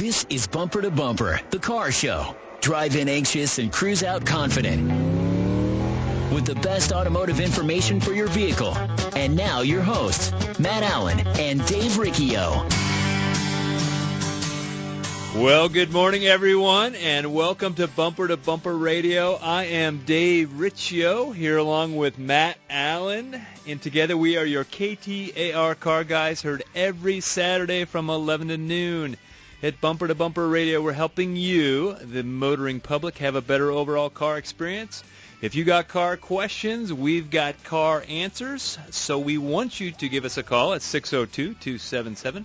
This is Bumper to Bumper, the car show. Drive in anxious and cruise out confident. With the best automotive information for your vehicle. And now your hosts, Matt Allen and Dave Riccio. Well, good morning, everyone, and welcome to Bumper Radio. I am Dave Riccio, here along with Matt Allen, and together we are your KTAR car guys, heard every Saturday from 11 to noon. At Bumper to Bumper Radio, we're helping you, the motoring public, have a better overall car experience. If you got car questions, we've got car answers, so we want you to give us a call at 602-277-5827,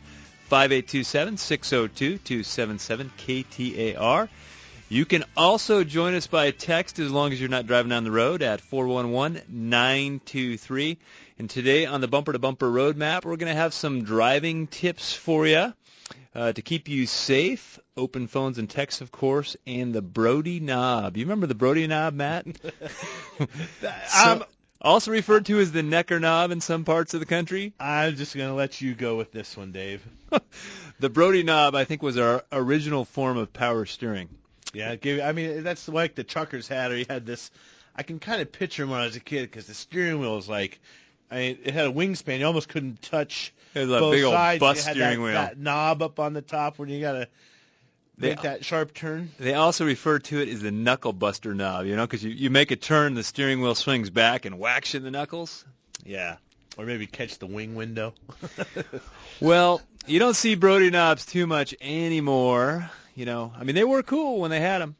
602-277-KTAR. You can also join us by text as long as you're not driving down the road at 411-923. And today on the Bumper to Bumper Roadmap, we're going to have some driving tips for you. To keep you safe, open phones and texts, of course, and the Brody knob. You remember the Brody knob, Matt? Also referred to as the Necker knob in some parts of the country. I'm just going to let you go with this one, Dave. The Brody knob, I think, was our original form of power steering. Yeah, I mean, that's like the truckers had, or you had this. I can kind of picture him when I was a kid because the steering wheel was like, it had a wingspan. You almost couldn't touch it was both a big old sides. bus you had steering wheel. That knob up on the top when you got to make that sharp turn. They also refer to it as the knuckle buster knob, because you make a turn, the steering wheel swings back and whacks you in the knuckles. Yeah, or maybe catch the wing window. Well, you don't see Brody knobs too much anymore. They were cool when they had them.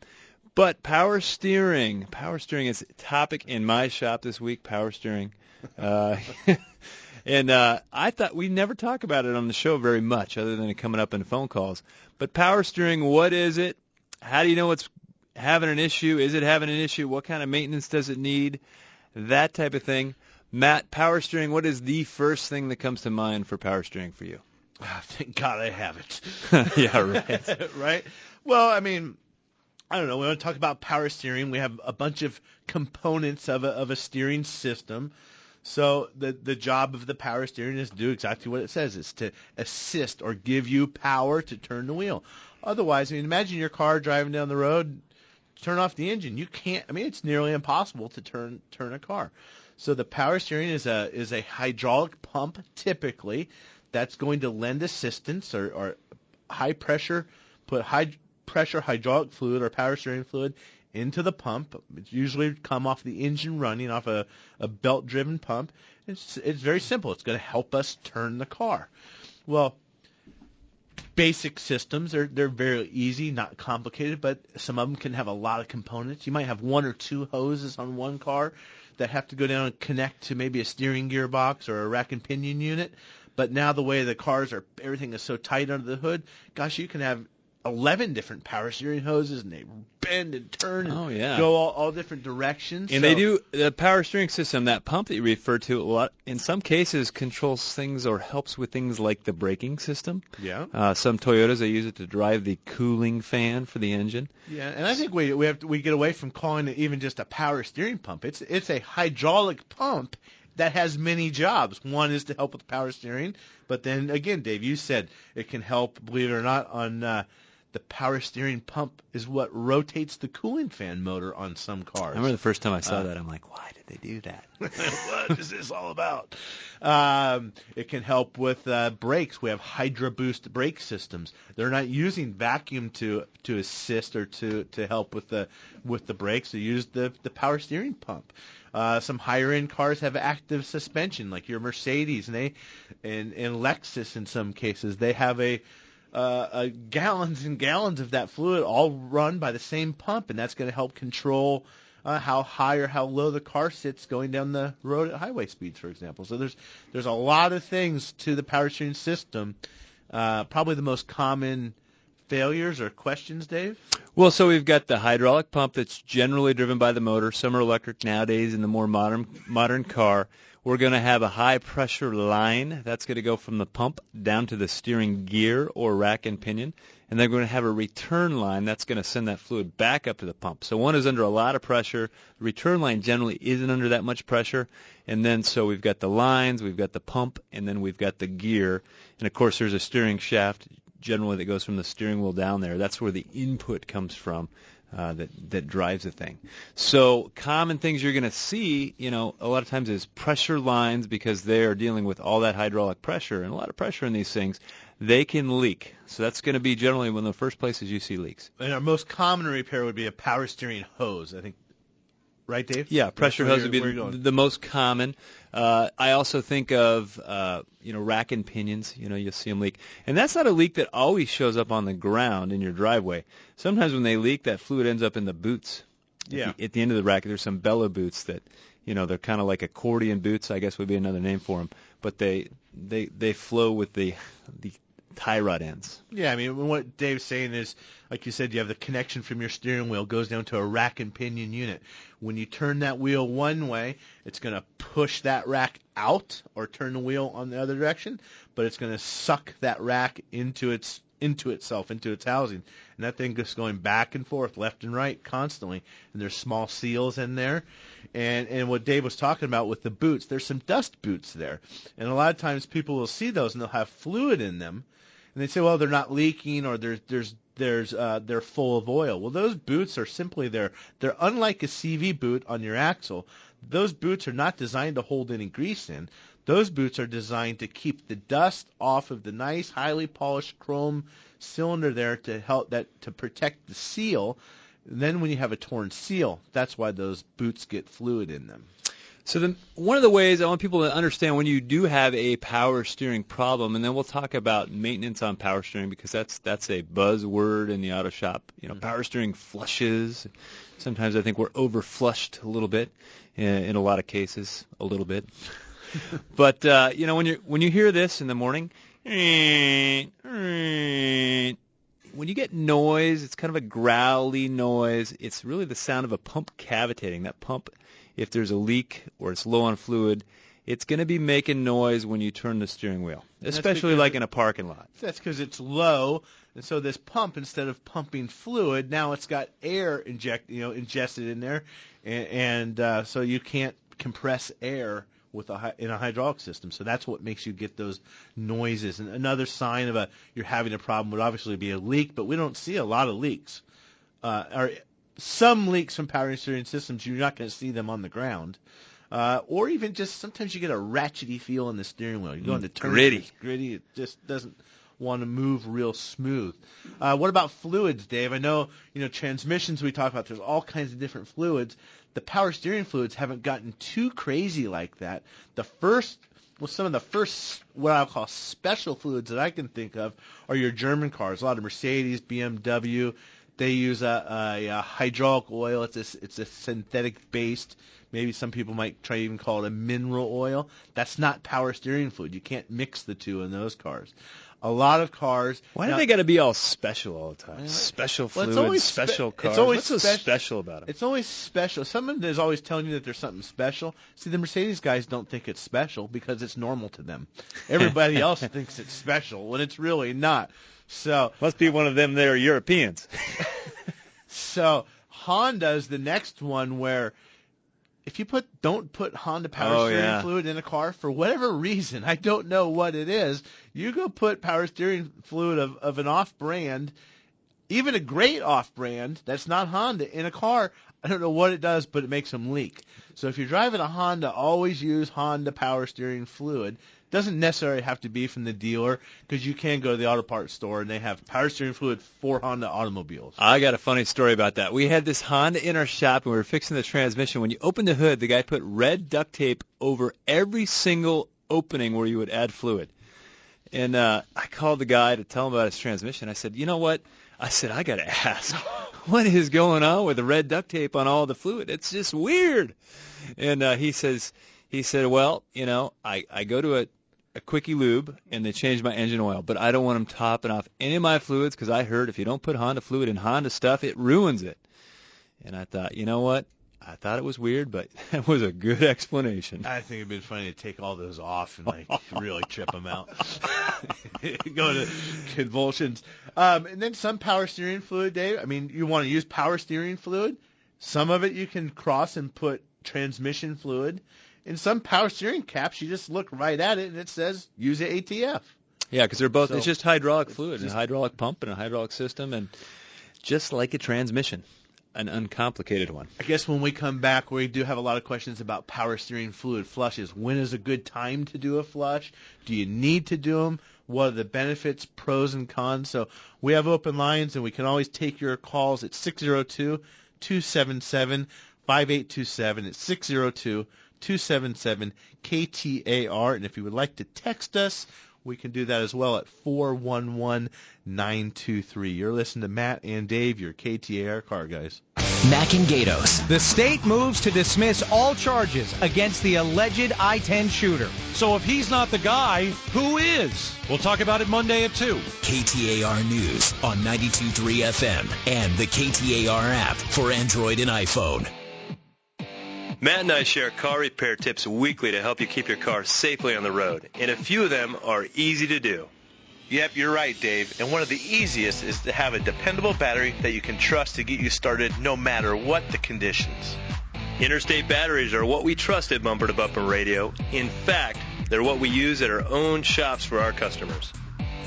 But power steering is a topic in my shop this week, power steering. And I thought we never talk about it on the show very much other than it coming up in phone calls. But power steering, what is it? How do you know it's having an issue? Is it having an issue? What kind of maintenance does it need? That type of thing. Matt, power steering, what is the first thing that comes to mind for power steering for you? Oh, thank God I have it. Yeah, right. Right? Well, I don't know. We want to talk about power steering. We have a bunch of components of a steering system. So the job of the power steering is to do exactly what it says. It's to assist or give you power to turn the wheel. Otherwise, imagine your car driving down the road, turn off the engine. You can't. It's nearly impossible to turn a car. So the power steering is a hydraulic pump typically that's going to lend assistance or high pressure hydraulic fluid or power steering fluid into the pump. It's usually come off the engine running, off a belt-driven pump. It's very simple. It's going to help us turn the car. Well, basic systems, they're very easy, not complicated, but some of them can have a lot of components. You might have one or two hoses on one car that have to go down and connect to maybe a steering gearbox or a rack and pinion unit. But now the way the cars are, everything is so tight under the hood, gosh, you can have 11 different power steering hoses, and they bend and turn and go all different directions. And they do, the power steering system, that pump that you refer to a lot, in some cases controls things or helps with things like the braking system. Yeah. Some Toyotas, they use it to drive the cooling fan for the engine. Yeah, and I think we get away from calling it even just a power steering pump. It's a hydraulic pump that has many jobs. One is to help with power steering, but then again, Dave, you said it can help, believe it or not, on the power steering pump is what rotates the cooling fan motor on some cars. I remember the first time I saw that, I'm like, why did they do that? What is this all about? It can help with brakes. We have Hydra Boost brake systems. They're not using vacuum to assist or to help with the brakes. They use the power steering pump. Some higher end cars have active suspension, like your Mercedes and Lexus. In some cases, they have gallons and gallons of that fluid all run by the same pump, and that's going to help control how high or how low the car sits going down the road at highway speeds, for example. So there's a lot of things to the power steering system. Probably the most common failures or questions, Dave? Well, so we've got the hydraulic pump that's generally driven by the motor. Some are electric nowadays in the more modern car. We're going to have a high-pressure line. That's going to go from the pump down to the steering gear or rack and pinion. And then we're going to have a return line that's going to send that fluid back up to the pump. So one is under a lot of pressure. The return line generally isn't under that much pressure. And then so we've got the lines, we've got the pump, and then we've got the gear. And, of course, there's a steering shaft generally that goes from the steering wheel down there. That's where the input comes from. That drives the thing. So common things you're going to see, a lot of times is pressure lines, because they are dealing with all that hydraulic pressure and a lot of pressure in these things. They can leak. So that's going to be generally one of the first places you see leaks. And our most common repair would be a power steering hose, I think. Right, Dave? Yeah, pressure hose would be the most common. I also think of, rack and pinions. You'll see them leak. And that's not a leak that always shows up on the ground in your driveway. Sometimes when they leak, that fluid ends up in the boots. Yeah. At the end of the rack, there's some bellow boots that, they're kind of like accordion boots, I guess would be another name for them. But they flow with the tie rod ends. Yeah, I mean, what Dave's saying is, like you said, you have the connection from your steering wheel goes down to a rack and pinion unit. When you turn that wheel one way, it's going to push that rack out, or turn the wheel on the other direction, but it's going to suck that rack into its housing. And that thing just going back and forth, left and right, constantly. And there's small seals in there. And what Dave was talking about with the boots, there's some dust boots there. And a lot of times people will see those and they'll have fluid in them. And they say, well, they're not leaking, or they're full of oil. Well, those boots are simply there. They're unlike a CV boot on your axle. Those boots are not designed to hold any grease in. Those boots are designed to keep the dust off of the nice, highly polished chrome cylinder there to protect the seal. And then when you have a torn seal, that's why those boots get fluid in them. So one of the ways I want people to understand when you do have a power steering problem, and then we'll talk about maintenance on power steering, because that's a buzzword in the auto shop. Power steering flushes. Sometimes I think we're over flushed a little bit, in a lot of cases, a little bit. But when you hear this in the morning, when you get noise, it's kind of a growly noise. It's really the sound of a pump cavitating. That pump, if there's a leak or it's low on fluid, it's going to be making noise when you turn the steering wheel, especially like in a parking lot. That's because it's low, and so this pump, instead of pumping fluid, now it's got air ingested in there, and so you can't compress air in a hydraulic system. So that's what makes you get those noises. And another sign of you're having a problem would obviously be a leak, but we don't see a lot of leaks. Or some leaks from power steering systems, you're not going to see them on the ground. Or even just sometimes you get a ratchety feel in the steering wheel. You go into turns, it's gritty. It just doesn't want to move real smooth. What about fluids, Dave? I know, transmissions we talk about, there's all kinds of different fluids. The power steering fluids haven't gotten too crazy like that. Some of the first, what I'll call special fluids that I can think of are your German cars. A lot of Mercedes, BMW, they use a hydraulic oil. It's a synthetic based. Maybe some people might try to even call it a mineral oil. That's not power steering fluid. You can't mix the two in those cars. A lot of cars. Why do they got to be all special all the time? Special fluids, special cars. What's so special about them? It's always special. Someone is always telling you that there's something special. See, the Mercedes guys don't think it's special because it's normal to them. Everybody else thinks it's special when it's really not. So must be one of them that are Europeans. So Honda is the next one where if you don't put Honda power steering fluid in a car for whatever reason, I don't know what it is, you go put power steering fluid of an off-brand, even a great off-brand that's not Honda, in a car, I don't know what it does, but it makes them leak. So if you're driving a Honda, always use Honda power steering fluid. Doesn't necessarily have to be from the dealer, because you can go to the auto parts store and they have power steering fluid for Honda automobiles. I got a funny story about that. We had this Honda in our shop and we were fixing the transmission. When you opened the hood, the guy put red duct tape over every single opening where you would add fluid. And I called the guy to tell him about his transmission. I said, you know what? I said, I got to ask, what is going on with the red duct tape on all the fluid? It's just weird. And he said, well, I go to a quickie lube and they change my engine oil, but I don't want them topping off any of my fluids, because I heard if you don't put Honda fluid in Honda stuff, it ruins it. And I thought, you know what? I thought it was weird, but that was a good explanation. I think it'd been funny to take all those off and really trip them out. Go to convulsions. And then some power steering fluid, Dave. I mean, you want to use power steering fluid. Some of it you can cross and put transmission fluid. In some power steering caps, you just look right at it and it says use ATF. Yeah, because they're both, So, it's just hydraulic fluid, a hydraulic pump and a hydraulic system, and just like a transmission, an uncomplicated one. I guess when we come back, we do have a lot of questions about power steering fluid flushes. When is a good time to do a flush? Do you need to do them? What are the benefits, pros, and cons? So we have open lines, and we can always take your calls at 602-277-5827. It's 602-277-KTAR. And if you would like to text us, we can do that as well at 411-923. You're listening to Matt and Dave, your KTAR car guys. Mac and Gatos. The state moves to dismiss all charges against the alleged I-10 shooter. So if he's not the guy, who is? We'll talk about it Monday at 2. KTAR News on 92.3 FM and the KTAR app for Android and iPhone. Matt and I share car repair tips weekly to help you keep your car safely on the road, and a few of them are easy to do. Yep, you're right, Dave. And one of the easiest is to have a dependable battery that you can trust to get you started no matter what the conditions. Interstate batteries are what we trust at Bumper to Bumper Radio. In fact, they're what we use at our own shops for our customers.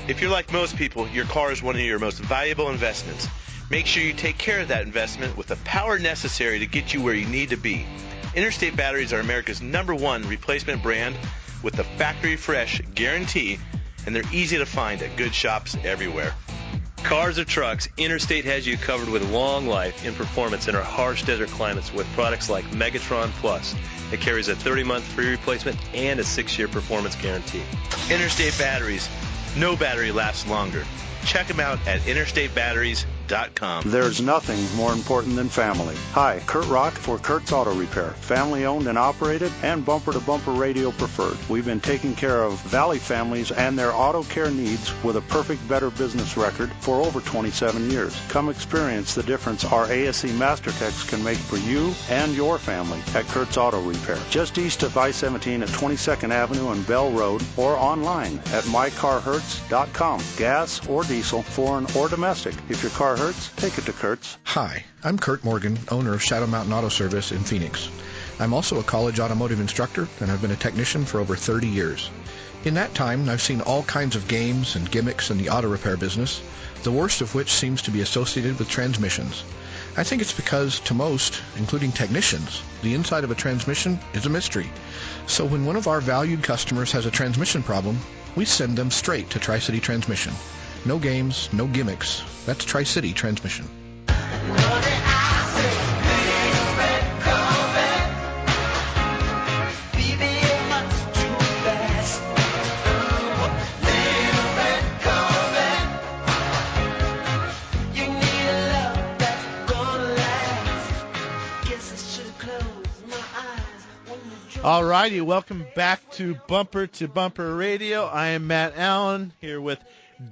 If you're like most people, your car is one of your most valuable investments. Make sure you take care of that investment with the power necessary to get you where you need to be. Interstate batteries are America's #1 replacement brand with the factory fresh guarantee, and they're easy to find at good shops everywhere. Cars or trucks, Interstate has you covered with long life and performance in our harsh desert climates with products like Megatron Plus. It carries a 30-month free replacement and a 6-year performance guarantee. Interstate batteries. No battery lasts longer. Check them out at interstatebatteries.com. There's nothing more important than family. Hi, Kurt Rock for Kurt's Auto Repair. Family owned and operated and Bumper to Bumper Radio preferred. We've been taking care of Valley families and their auto care needs with a perfect Better Business record for over 27 years. Come experience the difference our ASE MasterTechs can make for you and your family at Kurt's Auto Repair. Just east of I-17 at 22nd Avenue and Bell Road, or online at mycarhurts.com. Gas or diesel, foreign or domestic. If your car hurts, take it to Kurt's. Hi, I'm Kurt Morgan, owner of Shadow Mountain Auto Service in Phoenix. I'm also a college automotive instructor, and I've been a technician for over 30 years. In that time, I've seen all kinds of games and gimmicks in the auto repair business, the worst of which seems to be associated with transmissions. I think it's because, to most, including technicians, the inside of a transmission is a mystery. So when one of our valued customers has a transmission problem, we send them straight to Tri-City Transmission. No games, no gimmicks. That's Tri-City Transmission. All righty, welcome back to Bumper Radio. I am Matt Allen here with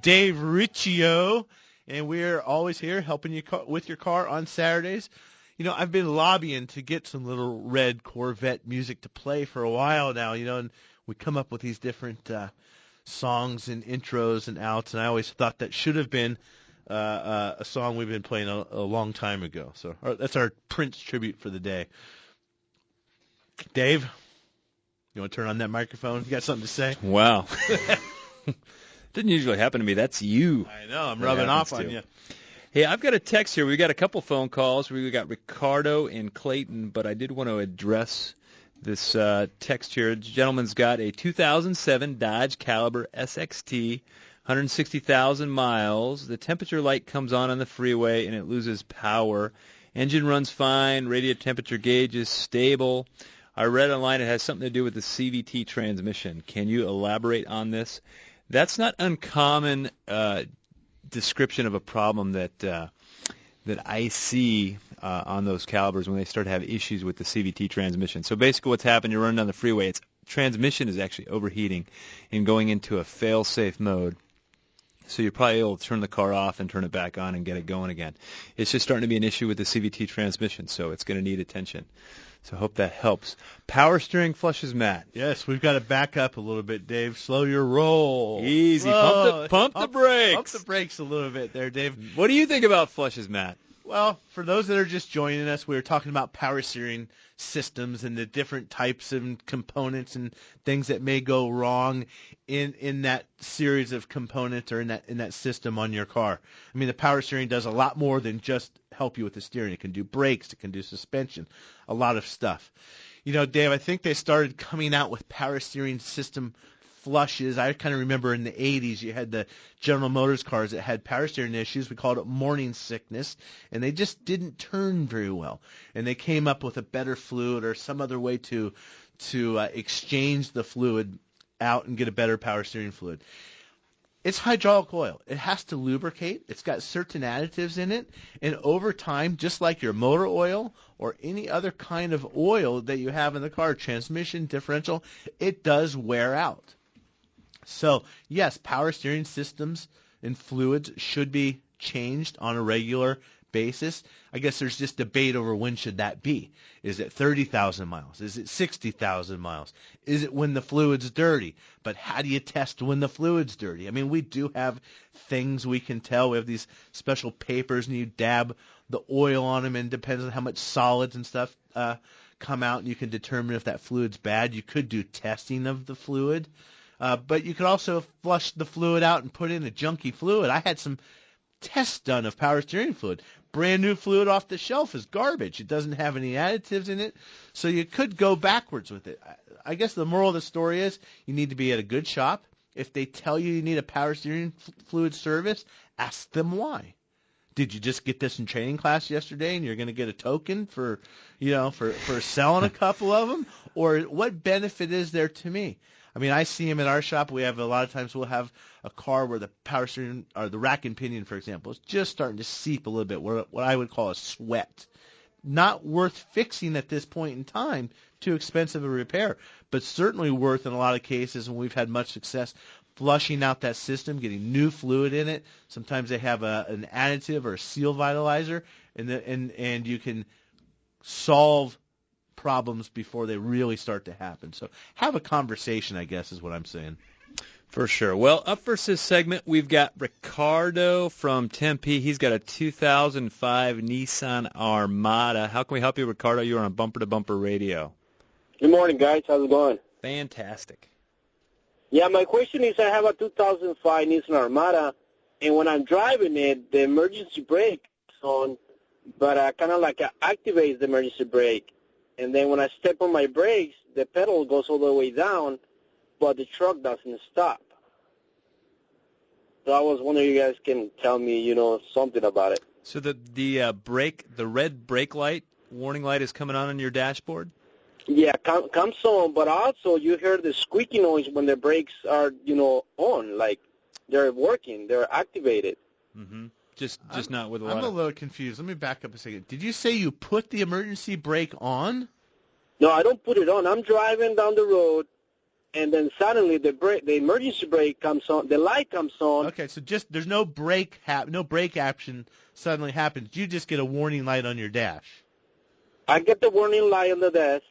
Dave Riccio, and we're always here helping you with your car on Saturdays. You know, I've been lobbying to get some little red Corvette music to play for a while now, you know, and we come up with these different songs and intros and outs, and I always thought that should have been a song we've been playing a long time ago. So that's our Prince tribute for the day. Dave, you want to turn on that microphone? You got something to say? Wow. Didn't usually happen to me. That's you. I know. I'm rubbing off on you. Hey, I've got a text here. We got a couple phone calls. We got Ricardo and Clayton, but I did want to address this text here. The gentleman's got a 2007 Dodge Caliber SXT, 160,000 miles. The temperature light comes on the freeway, and it loses power. Engine runs fine. Radio temperature gauge is stable. I read online it has something to do with the CVT transmission. Can you elaborate on this? That's not uncommon description of a problem that I see on those calibers when they start to have issues with the CVT transmission. So basically what's happened, you're running down the freeway, its transmission is actually overheating and going into a fail-safe mode. So you're probably able to turn the car off and turn it back on and get it going again. It's just starting to be an issue with the CVT transmission, so it's going to need attention. So I hope that helps. Power steering flushes, Matt. Yes, we've got to back up a little bit, Dave. Slow your roll. Easy. Pump the brakes. Pump the brakes a little bit there, Dave. What do you think about flushes, Matt? Well, for those that are just joining us, we were talking about power steering systems and the different types and components and things that may go wrong in that series of components or in that system on your car. I mean, the power steering does a lot more than just help you with the steering. It can do brakes, it can do suspension, a lot of stuff. You know, Dave, I think they started coming out with power steering system flushes. I kind of remember in the 80s you had the General Motors cars that had power steering issues. We called it morning sickness, and they just didn't turn very well. And they came up with a better fluid or some other way to exchange the fluid out and get a better power steering fluid. It's hydraulic oil. It has to lubricate. It's got certain additives in it. And over time, just like your motor oil or any other kind of oil that you have in the car, transmission, differential, it does wear out. So, yes, power steering systems and fluids should be changed on a regular basis. I guess there's just debate over when should that be. Is it 30,000 miles? Is it 60,000 miles? Is it when the fluid's dirty? But how do you test when the fluid's dirty? I mean, we do have things we can tell. We have these special papers, and you dab the oil on them, and it depends on how much solids and stuff come out, and you can determine if that fluid's bad. You could do testing of the fluid. But you could also flush the fluid out and put in a junky fluid. I had some tests done of power steering fluid. Brand new fluid off the shelf is garbage. It doesn't have any additives in it, so you could go backwards with it. I guess the moral of the story is you need to be at a good shop. If they tell you need a power steering fluid service, ask them why. Did you just get this in training class yesterday and you're going to get a token for selling a couple of them? Or what benefit is there to me? I mean, I see them at our shop. We have a lot of times we'll have a car where the power steering or the rack and pinion, for example, is just starting to seep a little bit, what I would call a sweat. Not worth fixing at this point in time, too expensive a repair, but certainly worth in a lot of cases, and we've had much success flushing out that system, getting new fluid in it. Sometimes they have an additive or a seal vitalizer, and you can solve problems before they really start to happen. So have a conversation, I guess, is what I'm saying. For sure. Well, up for this segment, we've got Ricardo from Tempe. He's got a 2005 Nissan Armada. How can we help you, Ricardo? You're on Bumper to Bumper Radio. Good morning, guys. How's it going? Fantastic. Yeah, my question is I have a 2005 Nissan Armada, and when I'm driving it, the emergency brake is on, but kind of like activates the emergency brake. And then when I step on my brakes, the pedal goes all the way down, but the truck doesn't stop. So I was wondering if you guys can tell me, something about it. So the red brake light, warning light is coming on your dashboard? Yeah, comes on, but also you hear the squeaky noise when the brakes are, on, like they're working, they're activated. Mm-hmm. Just not with a lot. I'm a little confused. Let me back up a second. Did you say you put the emergency brake on? No, I don't put it on. I'm driving down the road, and then suddenly the emergency brake comes on, the light comes on. Okay, so there's no brake action suddenly happens. You just get a warning light on your dash. I get the warning light on the dash,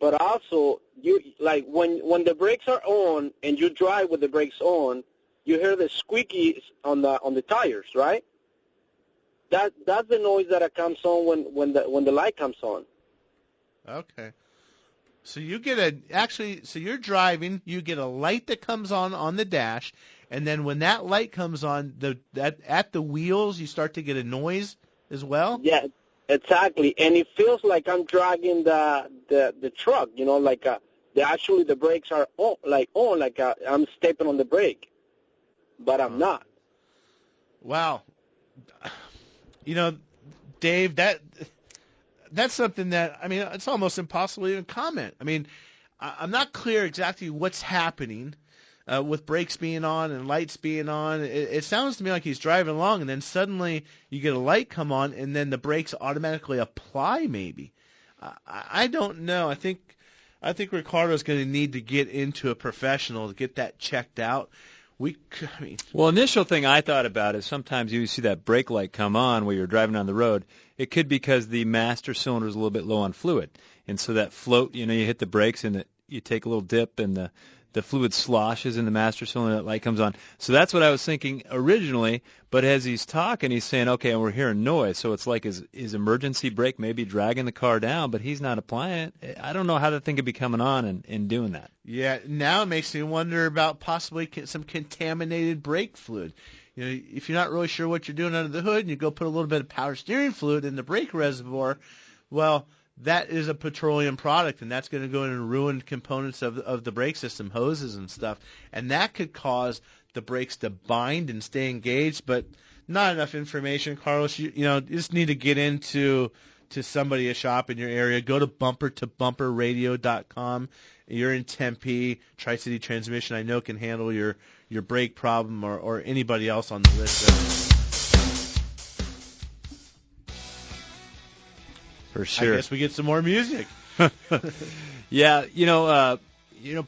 but also when the brakes are on and you drive with the brakes on, you hear the squeaky on the tires, right? That's the noise that comes on when the light comes on. Okay. So you get so you're driving, you get a light that comes on the dash, and then when that light comes on, at the wheels you start to get a noise as well? Yeah, exactly. And it feels like I'm dragging the truck, the brakes are on, I'm stepping on the brake. But I'm not. Wow. Dave, that's something that, it's almost impossible to even comment. I'm not clear exactly what's happening with brakes being on and lights being on. It sounds to me like he's driving along, and then suddenly you get a light come on, and then the brakes automatically apply maybe. I don't know. I think Ricardo's going to need to get into a professional to get that checked out. Well, initial thing I thought about is sometimes you see that brake light come on while you're driving on the road. It could be because the master cylinder is a little bit low on fluid, and so that float, you hit the brakes and you take a little dip, and the fluid sloshes in the master cylinder, that light comes on. So that's what I was thinking originally, but as he's talking, he's saying, okay, we're hearing noise, so it's like his emergency brake may be dragging the car down, but he's not applying it. I don't know how that thing could be coming on and doing that. Yeah, now it makes me wonder about possibly some contaminated brake fluid. You know, if you're not really sure what you're doing under the hood and you go put a little bit of power steering fluid in the brake reservoir, well, that is a petroleum product, and that's going to go in and ruin components of the brake system, hoses and stuff, and that could cause the brakes to bind and stay engaged. But not enough information, Carlos. You just need to get into somebody, a shop in your area. Go to bumpertobumperradio.com. You're in Tempe. Tri-City Transmission, I know, can handle your brake problem or anybody else on the list. For sure. I guess we get some more music. Yeah,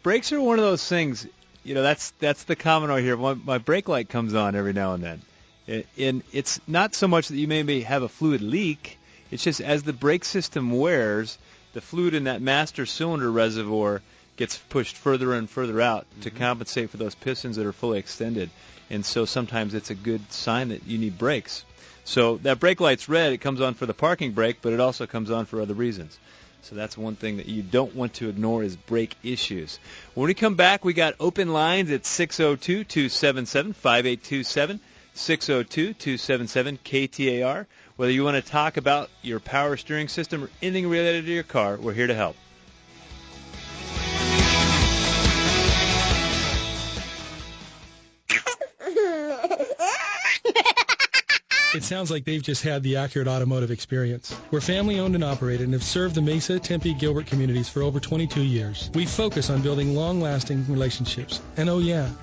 brakes are one of those things. That's the comment I hear. My brake light comes on every now and then. And it's not so much that you maybe have a fluid leak. It's just as the brake system wears, the fluid in that master cylinder reservoir gets pushed further and further out to compensate for those pistons that are fully extended. And so sometimes it's a good sign that you need brakes. So that brake light's red. It comes on for the parking brake, but it also comes on for other reasons. So that's one thing that you don't want to ignore is brake issues. When we come back, we got open lines at 602-277-5827, 602-277 KTAR. Whether you want to talk about your power steering system or anything related to your car, we're here to help. It sounds like they've just had the accurate automotive experience. We're family-owned and operated and have served the Mesa, Tempe, Gilbert communities for over 22 years. We focus on building long-lasting relationships and,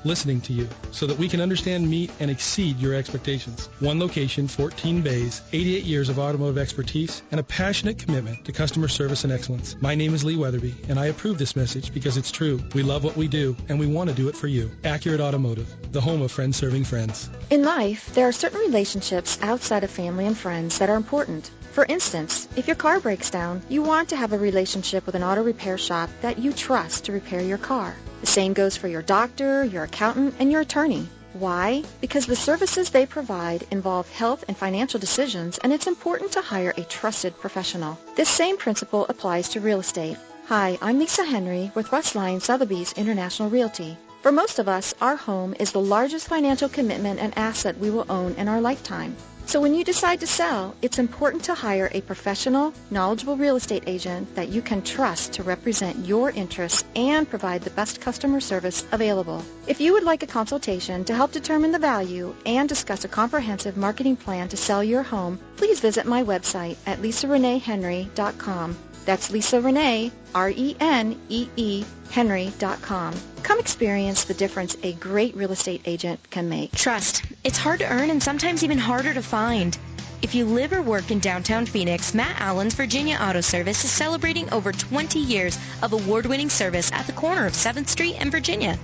listening to you so that we can understand, meet, and exceed your expectations. One location, 14 bays, 88 years of automotive expertise, and a passionate commitment to customer service and excellence. My name is Lee Weatherby, and I approve this message because it's true. We love what we do, and we want to do it for you. Accurate Automotive, the home of friends serving friends. In life, there are certain relationships outside of family and friends that are important. For instance, if your car breaks down, you want to have a relationship with an auto repair shop that you trust to repair your car. The same goes for your doctor, your accountant, and your attorney. Why? Because the services they provide involve health and financial decisions, and it's important to hire a trusted professional. This same principle applies to real estate. Hi, I'm Lisa Henry with Westline Sotheby's International Realty. For most of us, our home is the largest financial commitment and asset we will own in our lifetime. So when you decide to sell, it's important to hire a professional, knowledgeable real estate agent that you can trust to represent your interests and provide the best customer service available. If you would like a consultation to help determine the value and discuss a comprehensive marketing plan to sell your home, please visit my website at lisareneehenry.com. That's Lisa Renee, R-E-N-E-E, Henry.com. Come experience the difference a great real estate agent can make. Trust. It's hard to earn and sometimes even harder to find. If you live or work in downtown Phoenix, Matt Allen's Virginia Auto Service is celebrating over 20 years of award-winning service at the corner of 7th Street and Virginia.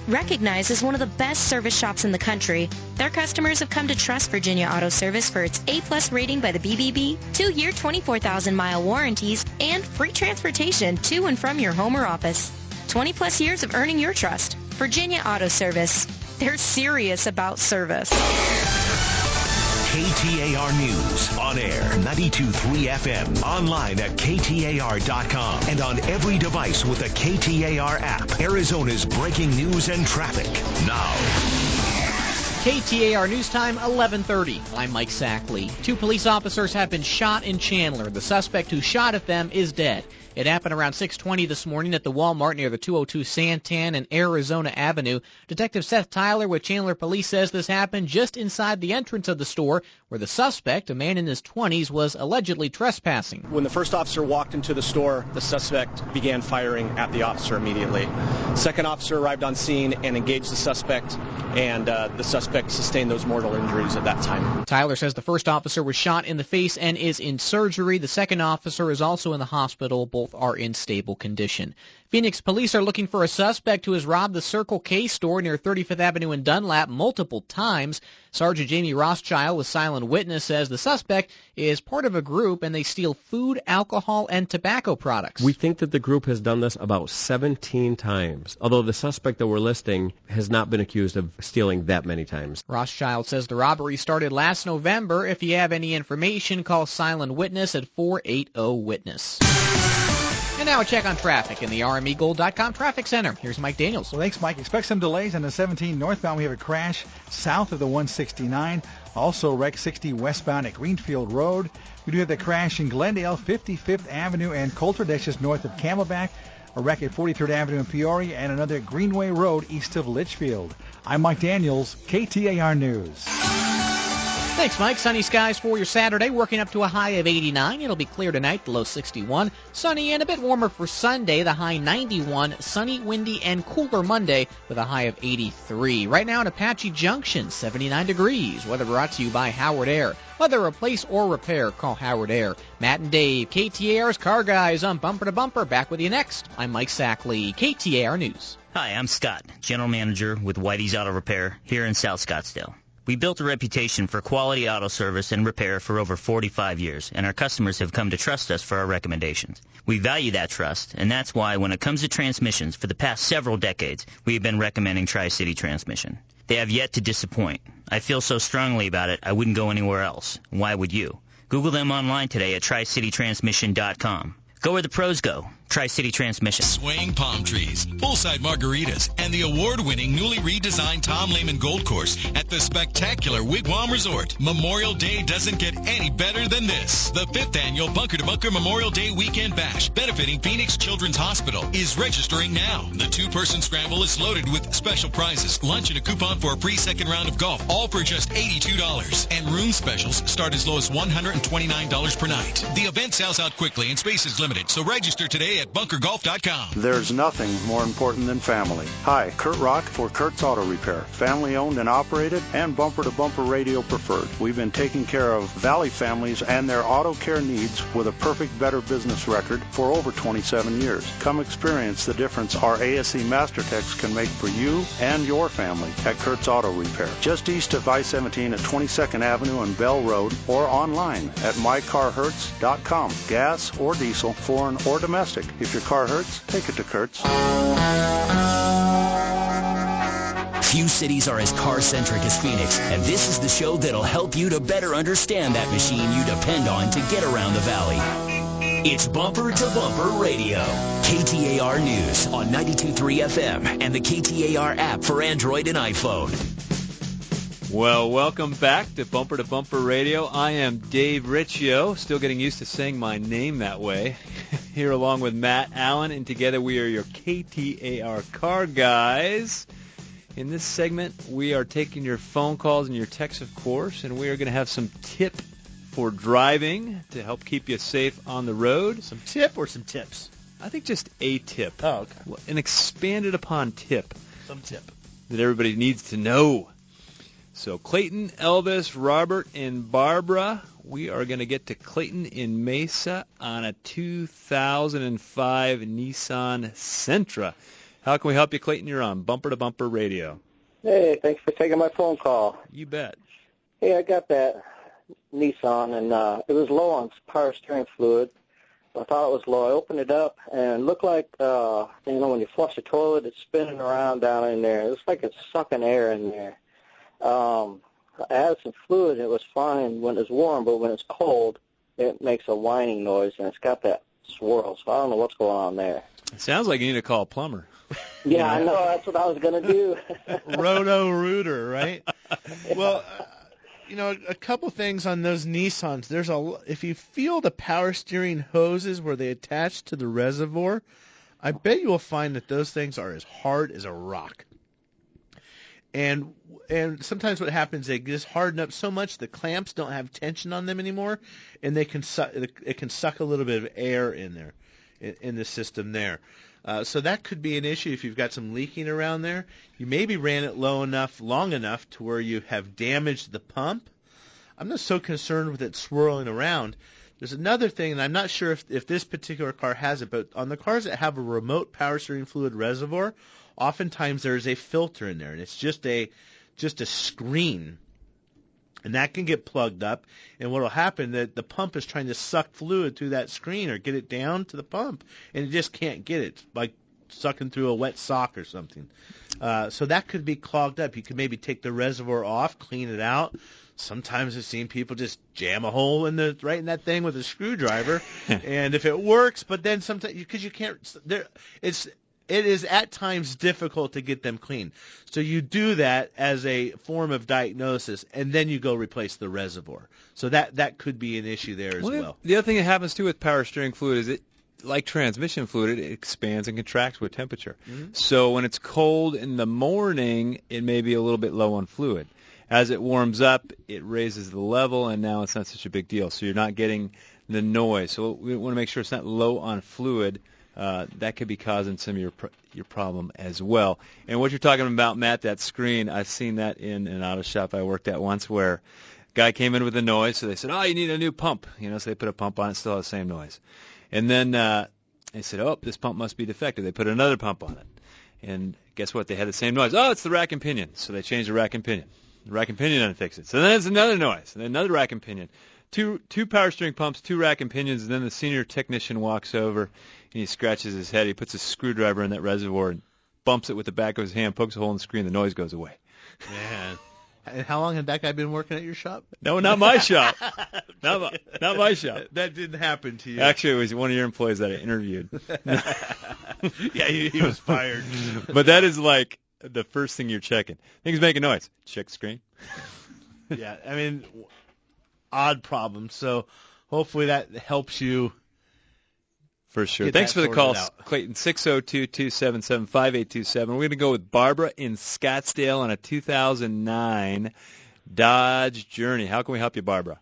Recognized as one of the best service shops in the country, their customers have come to trust Virginia Auto Service for its A-plus rating by the BBB, 2-year 24,000-mile warranties, and free transportation to and from your home or office. 20-plus years of earning your trust. Virginia Auto Service. They're serious about service. KTAR News, on air, 92.3 FM, online at KTAR.com, and on every device with the KTAR app. Arizona's breaking news and traffic, now. KTAR News Time, 11:30. I'm Mike Sackley. 2 police officers have been shot in Chandler. The suspect who shot at them is dead. It happened around 6:20 this morning at the Walmart near the 202 Santan and Arizona Avenue. Detective Seth Tyler with Chandler Police says this happened just inside the entrance of the store where the suspect, a man in his 20s, was allegedly trespassing. When the first officer walked into the store, the suspect began firing at the officer immediately. Second officer arrived on scene and engaged the suspect, and the suspect sustained those mortal injuries at that time. Tyler says the first officer was shot in the face and is in surgery. The second officer is also in the hospital. Both are in stable condition. Phoenix police are looking for a suspect who has robbed the Circle K store near 35th Avenue in Dunlap multiple times. Sergeant Jamie Rothschild with Silent Witness says the suspect is part of a group and they steal food, alcohol, and tobacco products. We think that the group has done this about 17 times, although the suspect that we're listing has not been accused of stealing that many times. Rothschild says the robbery started last November. If you have any information, call Silent Witness at 480-WITNESS. And now a check on traffic in the RMEGold.com Traffic Center. Here's Mike Daniels. Well, thanks, Mike. Expect some delays on the 17 northbound. We have a crash south of the 169. Also, wreck 60 westbound at Greenfield Road. We do have the crash in Glendale, 55th Avenue and Coulter. That's just north of Camelback. A wreck at 43rd Avenue in Peoria, and another Greenway Road east of Litchfield. I'm Mike Daniels, KTAR News. Thanks, Mike. Sunny skies for your Saturday, working up to a high of 89. It'll be clear tonight, the low 61. Sunny and a bit warmer for Sunday, the high 91. Sunny, windy, and cooler Monday with a high of 83. Right now in Apache Junction, 79 degrees. Weather brought to you by Howard Air. Whether replace or repair, call Howard Air. Matt and Dave, KTAR's Car Guys on Bumper to Bumper. Back with you next. I'm Mike Sackley, KTAR News. Hi, I'm Scott, General Manager with Whitey's Auto Repair here in South Scottsdale. We built a reputation for quality auto service and repair for over 45 years, and our customers have come to trust us for our recommendations. We value that trust, and that's why when it comes to transmissions, for the past several decades, we have been recommending Tri-City Transmission. They have yet to disappoint. I feel so strongly about it, I wouldn't go anywhere else. Why would you? Google them online today at TriCityTransmission.com. Go where the pros go. Tri-City Transmission. Swaying palm trees, poolside margaritas, and the award-winning newly redesigned Tom Lehman Gold Course at the spectacular Wigwam Resort. Memorial Day doesn't get any better than this. The 5th annual Bunker to Bunker Memorial Day Weekend Bash, benefiting Phoenix Children's Hospital, is registering now. The two-person scramble is loaded with special prizes, lunch and a coupon for a free second round of golf, all for just $82. And room specials start as low as $129 per night. The event sells out quickly and space is limited, so register today at bunkergolf.com. There's nothing more important than family. Hi, Kurt Rock for Kurt's Auto Repair. Family owned and operated and bumper-to-bumper radio preferred. We've been taking care of Valley families and their auto care needs with a perfect Better Business record for over 27 years. Come experience the difference our ASE Master Techs can make for you and your family at Kurt's Auto Repair. Just east of I-17 at 22nd Avenue and Bell Road, or online at mycarhurts.com. Gas or diesel, foreign or domestic. If your car hurts, take it to Kurt's. Few cities are as car-centric as Phoenix, and this is the show that'll help you to better understand that machine you depend on to get around the valley. It's Bumper to Bumper Radio. KTAR News on 92.3 FM and the KTAR app for Android and iPhone. Well, welcome back to Bumper Radio. I am Dave Riccio, still getting used to saying my name that way, here along with Matt Allen, and together we are your KTAR Car Guys. In this segment, we are taking your phone calls and your texts, of course, and we are going to have some tip for driving to help keep you safe on the road. Some tip or some tips? I think just a tip. Oh, okay. An expanded upon tip. Some tip. That everybody needs to know. So Clayton, Elvis, Robert, and Barbara, we are going to get to Clayton in Mesa on a 2005 Nissan Sentra. How can we help you, Clayton? You're on Bumper to Bumper Radio. Hey, thanks for taking my phone call. You bet. Hey, I got that Nissan, and it was low on power steering fluid. I thought it was low. I opened it up, and it looked like, when you flush the toilet, it's spinning around down in there. It looks like it's sucking air in there. I added some fluid, and it was fine when it's warm, but when it's cold, it makes a whining noise, and it's got that swirl, so I don't know what's going on there. It sounds like you need to call a plumber. Yeah, I know. That's what I was going to do. Roto-Rooter, right? Well, a couple things on those Nissans. If you feel the power steering hoses where they attach to the reservoir, I bet you will find that those things are as hard as a rock. And sometimes what happens, they just harden up so much the clamps don't have tension on them anymore, and it can suck a little bit of air in there, in the system there. So that could be an issue if you've got some leaking around there. You maybe ran it long enough to where you have damaged the pump. I'm not so concerned with it swirling around. There's another thing, and I'm not sure if this particular car has it, but on the cars that have a remote power steering fluid reservoir, oftentimes there's a filter in there, and it's just a screen. And that can get plugged up, and what will happen that the pump is trying to suck fluid through that screen or get it down to the pump, and it just can't get it, like sucking through a wet sock or something. So that could be clogged up. You could maybe take the reservoir off, clean it out. Sometimes I've seen people just jam a hole right in that thing with a screwdriver, and if it works, but then sometimes because you can't, it is at times difficult to get them clean. So you do that as a form of diagnosis, and then you go replace the reservoir. So that could be an issue there as well. The other thing that happens too with power steering fluid is like transmission fluid, it expands and contracts with temperature. Mm-hmm. So when it's cold in the morning, it may be a little bit low on fluid. As it warms up, it raises the level, and now it's not such a big deal. So you're not getting the noise. So we want to make sure it's not low on fluid. That could be causing some of your problem as well. And what you're talking about, Matt, that screen, I've seen that in an auto shop I worked at once where a guy came in with a noise, so they said, you need a new pump. So they put a pump on it, still has the same noise. And then they said, this pump must be defective. They put another pump on it. And guess what? They had the same noise. It's the rack and pinion. So they changed the rack and pinion. The rack and pinion doesn't fix it. So then there's another noise, and then another rack and pinion. Two power steering pumps, 2 rack and pinions, and then the senior technician walks over, and he scratches his head. He puts a screwdriver in that reservoir and bumps it with the back of his hand, pokes a hole in the screen, the noise goes away. Man. And how long had that guy been working at your shop? No, not my shop. Not my shop. That didn't happen to you. Actually, it was one of your employees that I interviewed. Yeah, he was fired. But that is like the first thing you're checking. Things making noise. Check the screen. Yeah, I mean, odd problem. So hopefully that helps you. For sure. Thanks for the call, Clayton. 602-277-5827. We're going to go with Barbara in Scottsdale on a 2009 Dodge Journey. How can we help you, Barbara?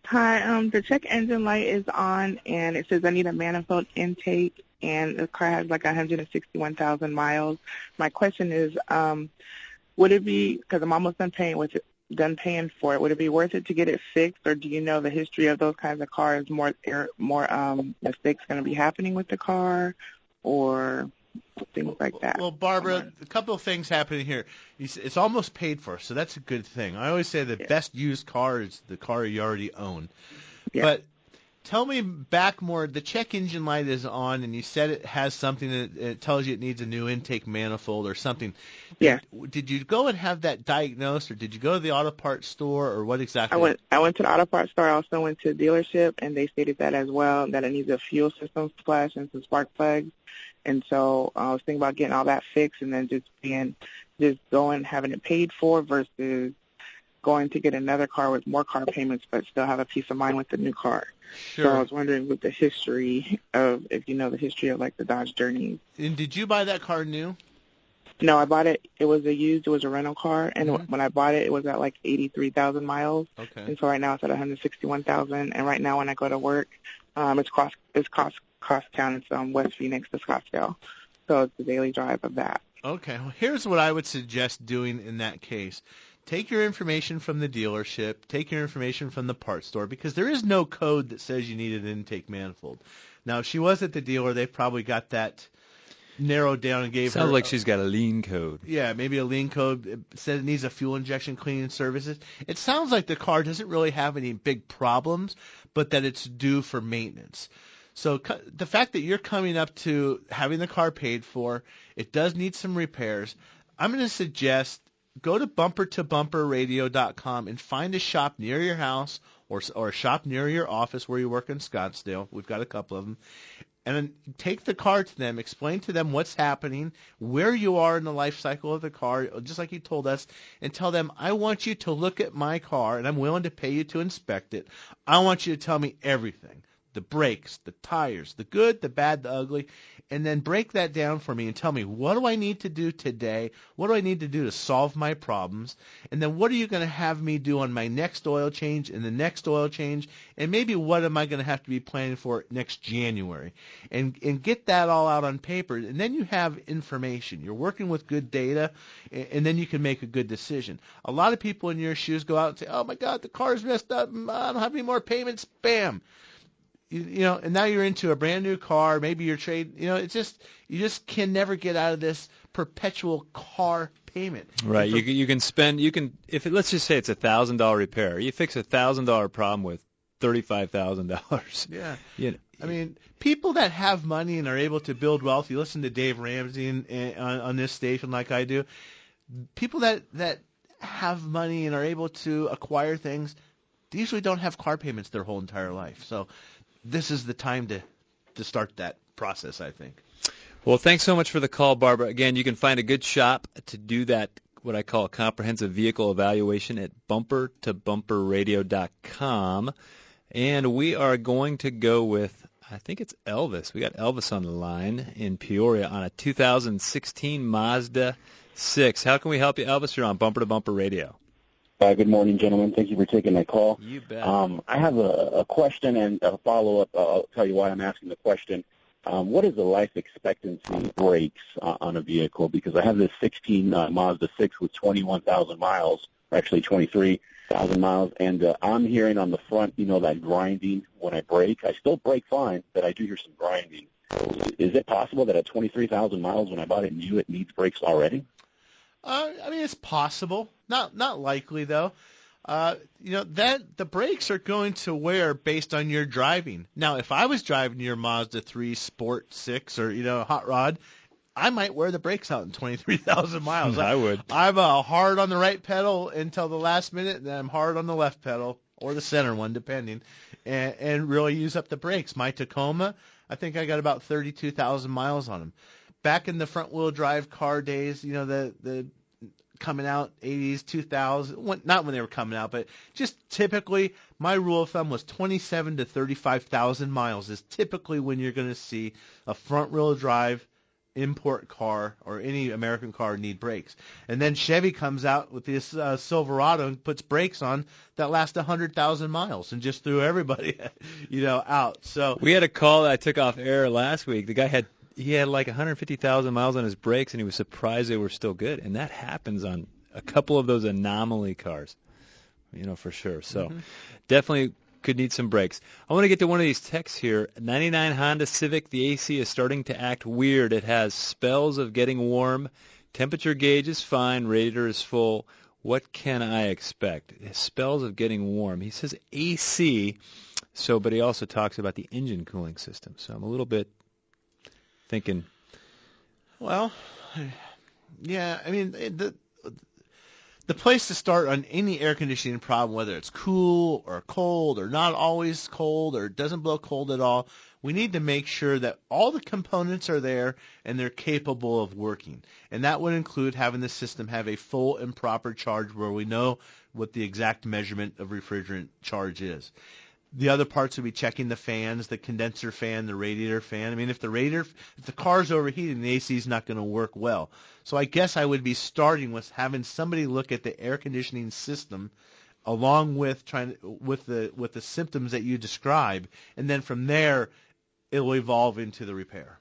Hi. The check engine light is on, and it says I need a manifold intake, and the car has like 161,000 miles. My question is, would it be, because I'm almost done paying for it, would it be worth it to get it fixed, or do you know the history of those kinds of cars, more mistakes going to be happening with the car, or things like that? Well, Barbara, a couple of things happening here. It's almost paid for, so that's a good thing. I always say the best used car is the car you already own. Yeah. But tell me back more. The check engine light is on, and you said it has something that it tells you it needs a new intake manifold or something. Yeah. Did you go and have that diagnosed, or did you go to the auto parts store, or what exactly? I went to the auto parts store. I also went to the dealership, and they stated that as well, that it needs a fuel system splash and some spark plugs. And so I was thinking about getting all that fixed and then just going, having it paid for versus going to get another car with more car payments but still have a peace of mind with the new car. Sure. So I was wondering with the history of, if you know the history of like the Dodge Journey. And did you buy that car new? No, I bought it. It was a rental car, and when I bought it, it was at like 83,000 miles. Okay. And so right now it's at 161,000. And right now when I go to work, it's crosstown. It's West Phoenix to Scottsdale. So it's the daily drive of that. Okay. Well, here's what I would suggest doing in that case. Take your information from the dealership, take your information from the parts store, because there is no code that says you need an intake manifold. Now, if she was at the dealer, they probably got that narrowed down and gave her... Sounds like she's got a lean code. Yeah, maybe a lean code. It said it needs a fuel injection cleaning services. It sounds like the car doesn't really have any big problems, but that it's due for maintenance. So the fact that you're coming up to having the car paid for, it does need some repairs. I'm going to suggest go to bumpertobumperradio.com and find a shop near your house or a shop near your office where you work in Scottsdale. We've got a couple of them. And then take the car to them, explain to them what's happening, where you are in the life cycle of the car, just like you told us, and tell them, I want you to look at my car, and I'm willing to pay you to inspect it. I want you to tell me everything. The brakes, the tires, the good, the bad, the ugly, and then break that down for me and tell me, what do I need to do today? What do I need to do to solve my problems? And then what are you going to have me do on my next oil change and the next oil change? And maybe what am I going to have to be planning for next January? And get that all out on paper. And then you have information. You're working with good data, and then you can make a good decision. A lot of people in your shoes go out and say, oh, my God, the car's messed up. I don't have any more payments. Bam. and now you're into a brand new car, maybe your trade, you just can never get out of this perpetual car payment. Right. Let's just say it's $1,000 repair. You fix $1,000 problem with $35,000. Yeah. I mean, people that have money and are able to build wealth, you listen to Dave Ramsey on this station like I do, people that have money and are able to acquire things, they usually don't have car payments their whole entire life. So this is the time to start that process, I think. Well, thanks so much for the call, Barbara. Again, you can find a good shop to do that, what I call a comprehensive vehicle evaluation, at bumpertobumperradio.com. And we are going to go with, I think it's Elvis. We got Elvis on the line in Peoria on a 2016 Mazda 6. How can we help you, Elvis? You're on Bumper to Bumper Radio. Good morning, gentlemen. Thank you for taking my call. You bet. I have a question and a follow-up. I'll tell you why I'm asking the question. What is the life expectancy brakes on a vehicle? Because I have this 16 Mazda 6 with 21,000 miles, or actually 23,000 miles, and I'm hearing on the front, that grinding when I brake. I still brake fine, but I do hear some grinding. Is it possible that at 23,000 miles when I bought it new, it needs brakes already? I mean, it's possible. Not likely, though. That the brakes are going to wear based on your driving. Now, if I was driving your Mazda 3 Sport 6 or, hot rod, I might wear the brakes out in 23,000 miles. I would. I'm hard on the right pedal until the last minute, and then I'm hard on the left pedal, or the center one, depending, and really use up the brakes. My Tacoma, I think I got about 32,000 miles on them. Back in the front-wheel drive car days, the coming out 80s, 2000, not when they were coming out, but just typically my rule of thumb was 27 to 35,000 miles is typically when you're going to see a front-wheel drive import car or any American car need brakes. And then Chevy comes out with this Silverado and puts brakes on that last 100,000 miles and just threw everybody, out. So we had a call that I took off air last week. The guy had like 150,000 miles on his brakes, and he was surprised they were still good. And that happens on a couple of those anomaly cars, for sure. So definitely could need some brakes. I want to get to one of these texts here. 99 Honda Civic, the AC is starting to act weird. It has spells of getting warm. Temperature gauge is fine. Radiator is full. What can I expect? Spells of getting warm. He says AC, but he also talks about the engine cooling system. So I'm a little bit thinking. Well, yeah, I mean, the place to start on any air conditioning problem, whether it's cool or cold or not always cold or doesn't blow cold at all, we need to make sure that all the components are there and they're capable of working. And that would include having the system have a full and proper charge where we know what the exact measurement of refrigerant charge is. The other parts would be checking the fans, the condenser fan, the radiator fan. I mean, if the car's overheating, the AC is not going to work well. So I guess I would be starting with having somebody look at the air conditioning system along with with the symptoms that you describe, and then from there it will evolve into the repair.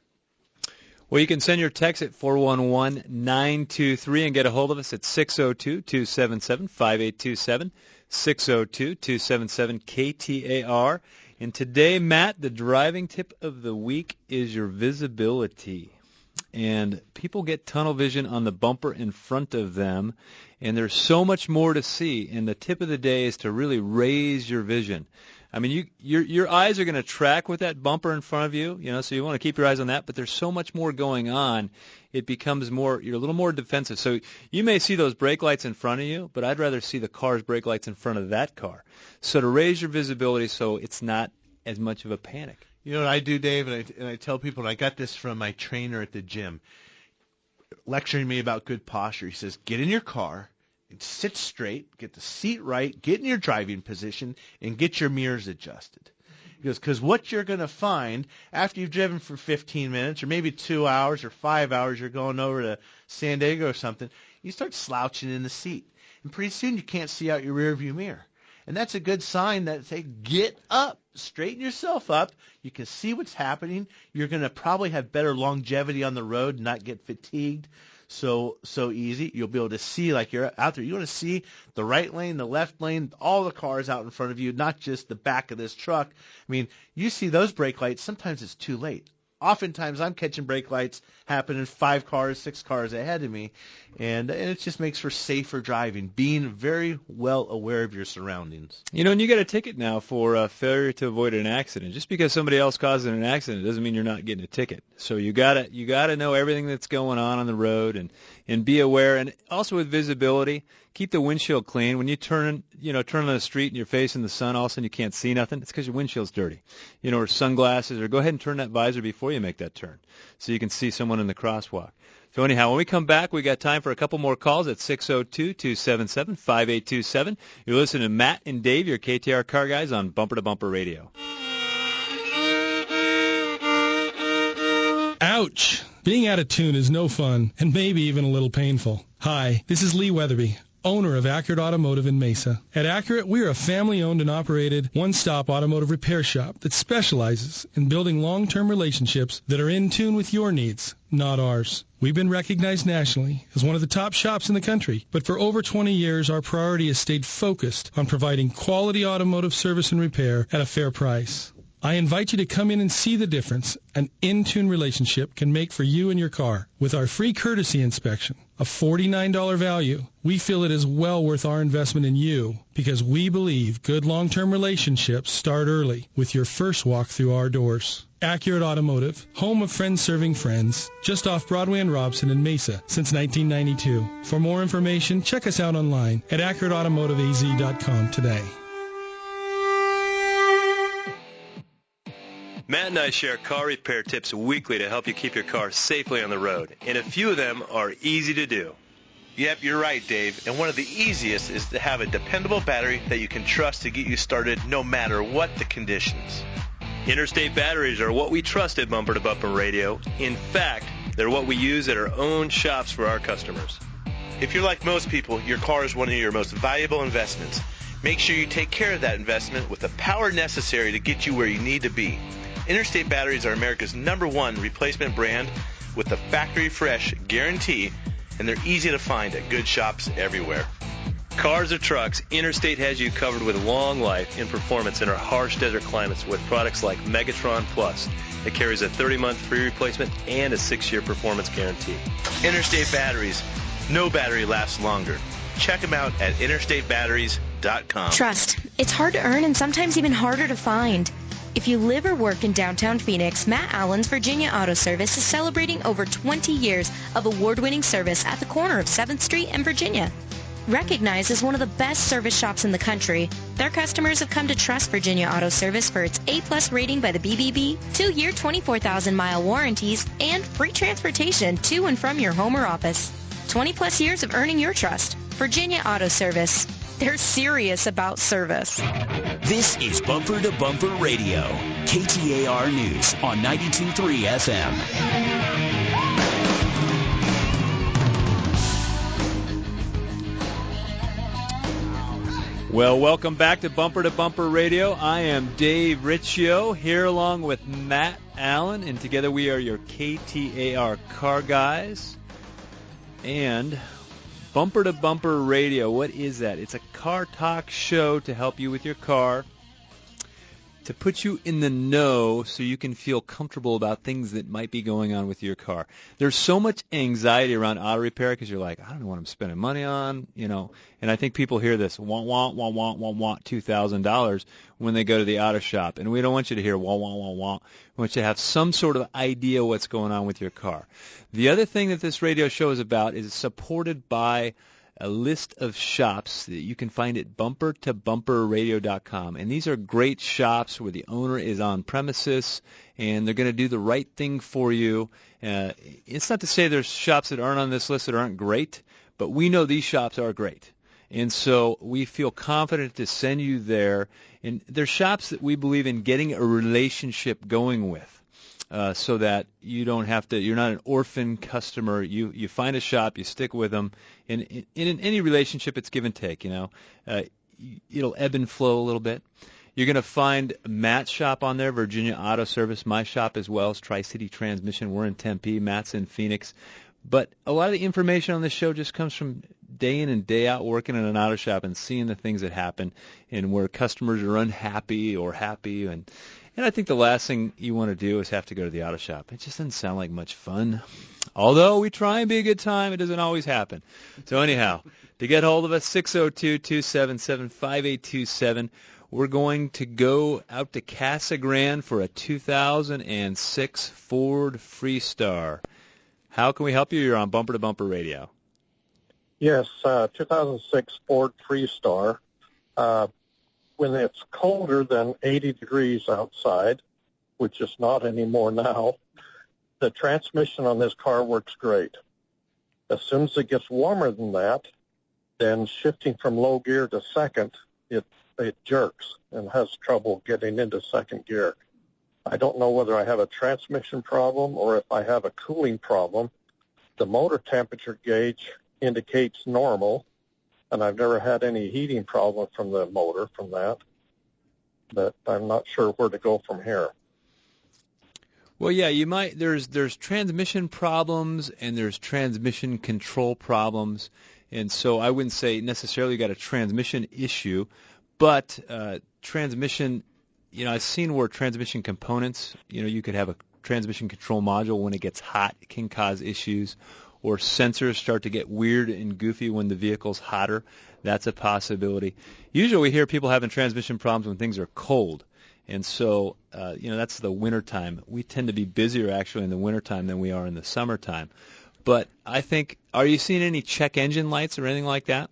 Well, you can send your text at 411-923 and get a hold of us at 602-277-5827. 602-277-KTAR. And today, Matt, the driving tip of the week is your visibility. And people get tunnel vision on the bumper in front of them, and there's so much more to see. And the tip of the day is to really raise your vision. I mean, your eyes are going to track with that bumper in front of you, so you want to keep your eyes on that, but there's so much more going on. It becomes you're a little more defensive. So you may see those brake lights in front of you, but I'd rather see the car's brake lights in front of that car. So to raise your visibility so it's not as much of a panic. You know what I do, Dave, and I tell people, and I got this from my trainer at the gym, lecturing me about good posture. He says, get in your car, sit straight, get the seat right, get in your driving position, and get your mirrors adjusted. He goes, because what you're going to find after you've driven for 15 minutes or maybe 2 hours or 5 hours, you're going over to San Diego or something, you start slouching in the seat. And pretty soon you can't see out your rearview mirror. And that's a good sign that say, get up, straighten yourself up. You can see what's happening. You're going to probably have better longevity on the road and not get fatigued. so easy. You'll be able to see, like you're out there, you want to see the right lane, the left lane, all the cars out in front of you, not just the back of this truck. I mean, you see those brake lights, sometimes it's too late. Oftentimes I'm catching brake lights happening 5 cars, 6 cars ahead of me, and it just makes for safer driving, being very well aware of your surroundings. You know, and you get a ticket now for failure to avoid an accident. Just because somebody else causes an accident doesn't mean you're not getting a ticket. So you gotta know everything that's going on the road and be aware. And also with visibility, keep the windshield clean. When you turn on the street and you're facing the sun, all of a sudden you can't see nothing. It's because your windshield's dirty. Or sunglasses, or go ahead and turn that visor before you make that turn so you can see someone in the crosswalk. So anyhow, when we come back, we got time for a couple more calls at 602-277-5827. You're listening to Matt and Dave, your KTAR car guys on Bumper to Bumper Radio. Ouch! Being out of tune is no fun, and maybe even a little painful. Hi, this is Lee Weatherby, owner of Accurate Automotive in Mesa. At Accurate, we are a family-owned and operated one-stop automotive repair shop that specializes in building long-term relationships that are in tune with your needs, not ours. We've been recognized nationally as one of the top shops in the country, but for over 20 years, our priority has stayed focused on providing quality automotive service and repair at a fair price. I invite you to come in and see the difference an in-tune relationship can make for you and your car. With our free courtesy inspection, a $49 value, we feel it is well worth our investment in you because we believe good long-term relationships start early with your first walk through our doors. Accurate Automotive, home of friends serving friends, just off Broadway and Robson in Mesa since 1992. For more information, check us out online at AccurateAutomotiveAZ.com today. Matt and I share car repair tips weekly to help you keep your car safely on the road, and a few of them are easy to do. Yep, you're right, Dave. And one of the easiest is to have a dependable battery that you can trust to get you started no matter what the conditions. Interstate batteries are what we trust at Bumper to Bumper Radio. In fact, they're what we use at our own shops for our customers. If you're like most people, your car is one of your most valuable investments. Make sure you take care of that investment with the power necessary to get you where you need to be. Interstate Batteries are America's #1 replacement brand with the factory fresh guarantee, and they're easy to find at good shops everywhere. Cars or trucks, Interstate has you covered with long life and performance in our harsh desert climates with products like Megatron Plus. It carries a 30-month free replacement and a 6-year performance guarantee. Interstate Batteries. No battery lasts longer. Check them out at interstatebatteries.com. Trust. It's hard to earn and sometimes even harder to find. If you live or work in downtown Phoenix, Matt Allen's Virginia Auto Service is celebrating over 20 years of award-winning service at the corner of 7th Street and Virginia. Recognized as one of the best service shops in the country, their customers have come to trust Virginia Auto Service for its A+ rating by the BBB, 2-year 24,000-mile warranties, and free transportation to and from your home or office. 20-plus years of earning your trust. Virginia Auto Service. They're serious about service. This is Bumper to Bumper Radio, KTAR News on 92.3 FM. Well, welcome back to Bumper Radio. I am Dave Riccio here along with Matt Allen, and together we are your KTAR car guys. And Bumper to Bumper Radio, what is that? It's a car talk show to help you with your car, to put you in the know so you can feel comfortable about things that might be going on with your car. There's so much anxiety around auto repair because you're like, I don't know what I'm spending money on, and I think people hear this, want $2,000 when they go to the auto shop, and we don't want you to hear want. We want you to have some sort of idea what's going on with your car. The other thing that this radio show is about is it's supported by a list of shops that you can find at bumpertobumperradio.com. And these are great shops where the owner is on premises and they're going to do the right thing for you. It's not to say there's shops that aren't on this list that aren't great, but we know these shops are great. And so we feel confident to send you there. And they're shops that we believe in getting a relationship going with. So that you don't have to, you're not an orphan customer. You find a shop, you stick with them. And in any relationship, it's give and take, it'll ebb and flow a little bit. You're going to find Matt's shop on there, Virginia Auto Service, my shop as well is Tri-City Transmission. We're in Tempe, Matt's in Phoenix. But a lot of the information on this show just comes from day in and day out working in an auto shop and seeing the things that happen and where customers are unhappy or happy. And I think the last thing you want to do is have to go to the auto shop. It just doesn't sound like much fun. Although we try and be a good time, it doesn't always happen. So anyhow, to get hold of us, 602-277-5827. We're going to go out to Casa Grande for a 2006 Ford Freestar. How can we help you? You're on Bumper to Bumper Radio. Yes, 2006 Ford Freestar. When it's colder than 80 degrees outside, which is not anymore now, the transmission on this car works great. As soon as it gets warmer than that, then shifting from low gear to second, it jerks and has trouble getting into second gear. I don't know whether I have a transmission problem or if I have a cooling problem. The motor temperature gauge indicates normal, and I've never had any heating problem from the motor from that. But I'm not sure where to go from here. Well, yeah, you might. There's transmission problems and there's transmission control problems, and so I wouldn't say necessarily you got a transmission issue, but transmission. I've seen where transmission components. You could have a transmission control module when it gets hot, it can cause issues, or sensors start to get weird and goofy when the vehicle's hotter. That's a possibility. Usually we hear people having transmission problems when things are cold. And so, that's the wintertime. We tend to be busier actually in the wintertime than we are in the summertime. But I think, are you seeing any check engine lights or anything like that?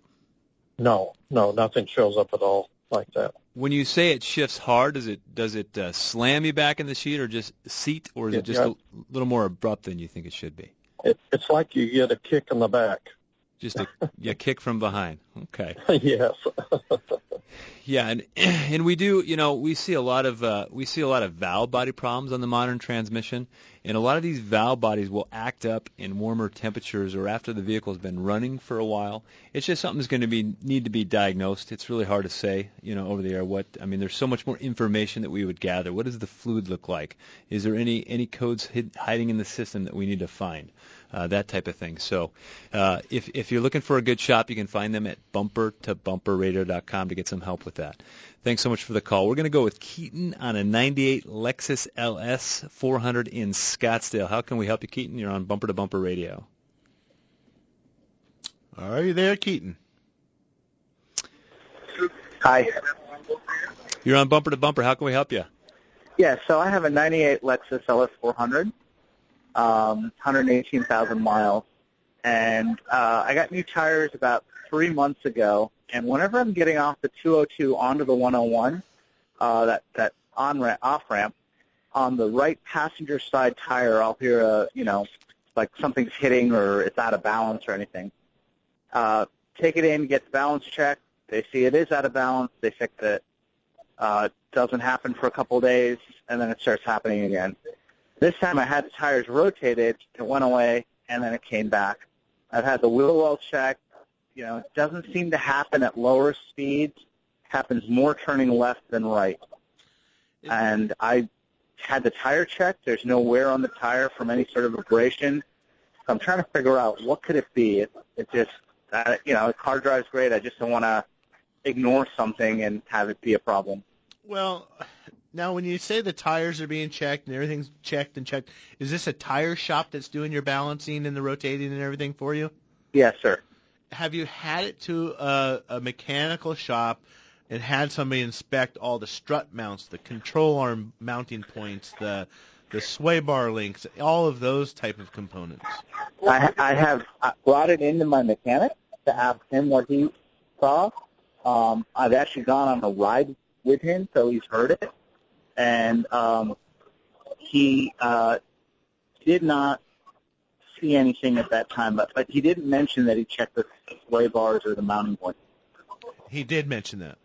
No, nothing shows up at all like that. When you say it shifts hard, does it slam you back in the seat or just a little more abrupt than you think it should be? It's like you get a kick in the back. Just a kick from behind. Okay. Yes. Yeah, and we do. We see a lot of valve body problems on the modern transmission, and a lot of these valve bodies will act up in warmer temperatures or after the vehicle's been running for a while. It's just something that's going to need to be diagnosed. It's really hard to say, over the air. There's so much more information that we would gather. What does the fluid look like? Is there any codes hiding in the system that we need to find? That type of thing. So if you're looking for a good shop, you can find them at bumpertobumperradio.com to get some help with that. Thanks so much for the call. We're going to go with Keaton on a 98 Lexus LS 400 in Scottsdale. How can we help you, Keaton? You're on Bumper to Bumper Radio. Are you there, Keaton? Hi. You're on Bumper to Bumper. How can we help you? Yeah, so I have a 98 Lexus LS 400. 118,000 miles, and I got new tires about 3 months ago, and whenever I'm getting off the 202 onto the 101, that off-ramp, on the right passenger side tire, I'll hear like something's hitting or it's out of balance or anything. Take it in, get the balance checked. They see it is out of balance. They fix it. Doesn't happen for a couple of days, and then it starts happening again. This time I had the tires rotated, it went away, and then it came back. I've had the wheel well checked. It doesn't seem to happen at lower speeds. It happens more turning left than right. And I had the tire checked. There's no wear on the tire from any sort of abrasion. So I'm trying to figure out what could it be. It just, the car drives great. I just don't want to ignore something and have it be a problem. Well, now when you say the tires are being checked and everything's checked, is this a tire shop that's doing your balancing and the rotating and everything for you? Yes, sir. Have you had it to a mechanical shop and had somebody inspect all the strut mounts, the control arm mounting points, the sway bar links, all of those type of components? I have brought it into my mechanic to ask him what he saw. I've actually gone on a ride with him, so he's heard it. And he did not see anything at that time, but he didn't mention that he checked the sway bars or the mounting points. He did mention that.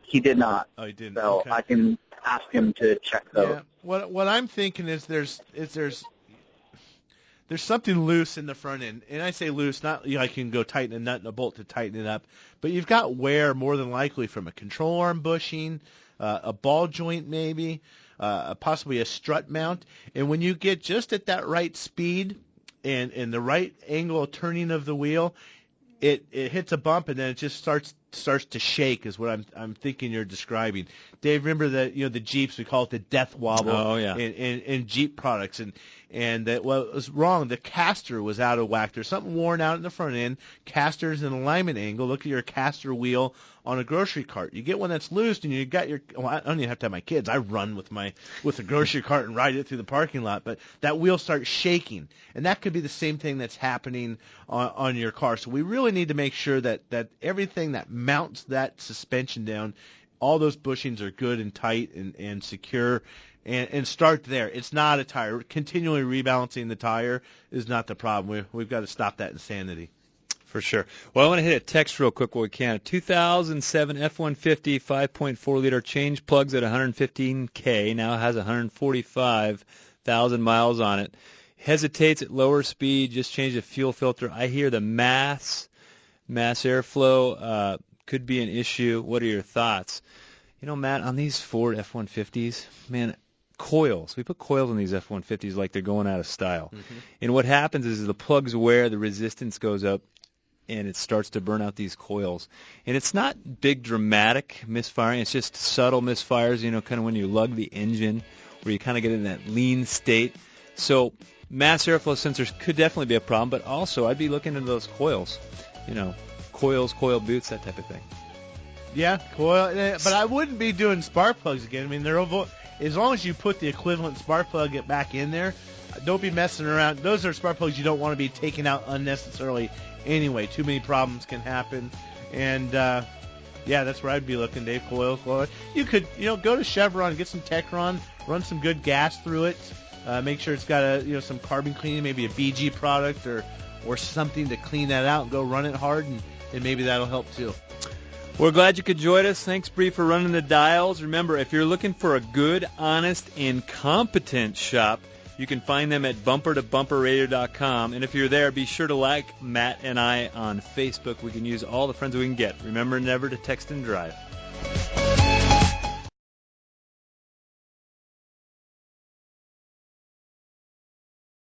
He did not. Oh, he didn't. So okay. I can ask him to check those. Yeah. What I'm thinking is there's something loose in the front end, and I say loose, not like you can go tighten a nut and a bolt to tighten it up, but you've got wear more than likely from a control arm bushing, a ball joint maybe, possibly a strut mount, and when you get just at that right speed, and the right angle of turning of the wheel, it hits a bump and then it just starts to shake is what I'm thinking you're describing. Dave, remember that the Jeeps, we call it the death wobble. Oh, yeah. in Jeep products, and that it was wrong. The caster was out of whack. There's something worn out in the front end. Caster's an alignment angle. Look at your caster wheel on a grocery cart. You get one that's loose, and you got your. Well, I don't even have to have my kids. I run with the grocery cart and ride it through the parking lot. But that wheel starts shaking, and that could be the same thing that's happening on your car. So we really need to make sure that everything that mounts that suspension down, all those bushings are good and tight and secure. And start there. It's not a tire. Continually rebalancing the tire is not the problem. We've got to stop that insanity. For sure. Well, I want to hit a text real quick while we can. A 2007 F-150 5.4-liter change plugs at 115K. Now has 145,000 miles on it. Hesitates at lower speed. Just changed the fuel filter. I hear the mass airflow could be an issue. What are your thoughts? Matt, on these Ford F-150s, man, coils. We put coils on these F-150s like they're going out of style. Mm-hmm. And what happens is the plugs wear, the resistance goes up, and it starts to burn out these coils. And it's not big, dramatic misfiring. It's just subtle misfires, kind of when you lug the engine, where you kind of get in that lean state. So mass airflow sensors could definitely be a problem, but also I'd be looking into those coils. Coils, coil boots, that type of thing. Yeah, coil. But I wouldn't be doing spark plugs again. I mean, as long as you put the equivalent spark plug back in there, don't be messing around. Those are spark plugs you don't want to be taking out unnecessarily anyway. Too many problems can happen. And, that's where I'd be looking, Dave. Coil. You could, go to Chevron, get some Techron, run some good gas through it. Make sure it's got some carbon cleaning, maybe a BG product or something to clean that out and go run it hard, and maybe that'll help too. We're glad you could join us. Thanks, Bree, for running the dials. Remember, if you're looking for a good, honest, and competent shop, you can find them at bumpertobumperradio.com. And if you're there, be sure to like Matt and I on Facebook. We can use all the friends we can get. Remember never to text and drive.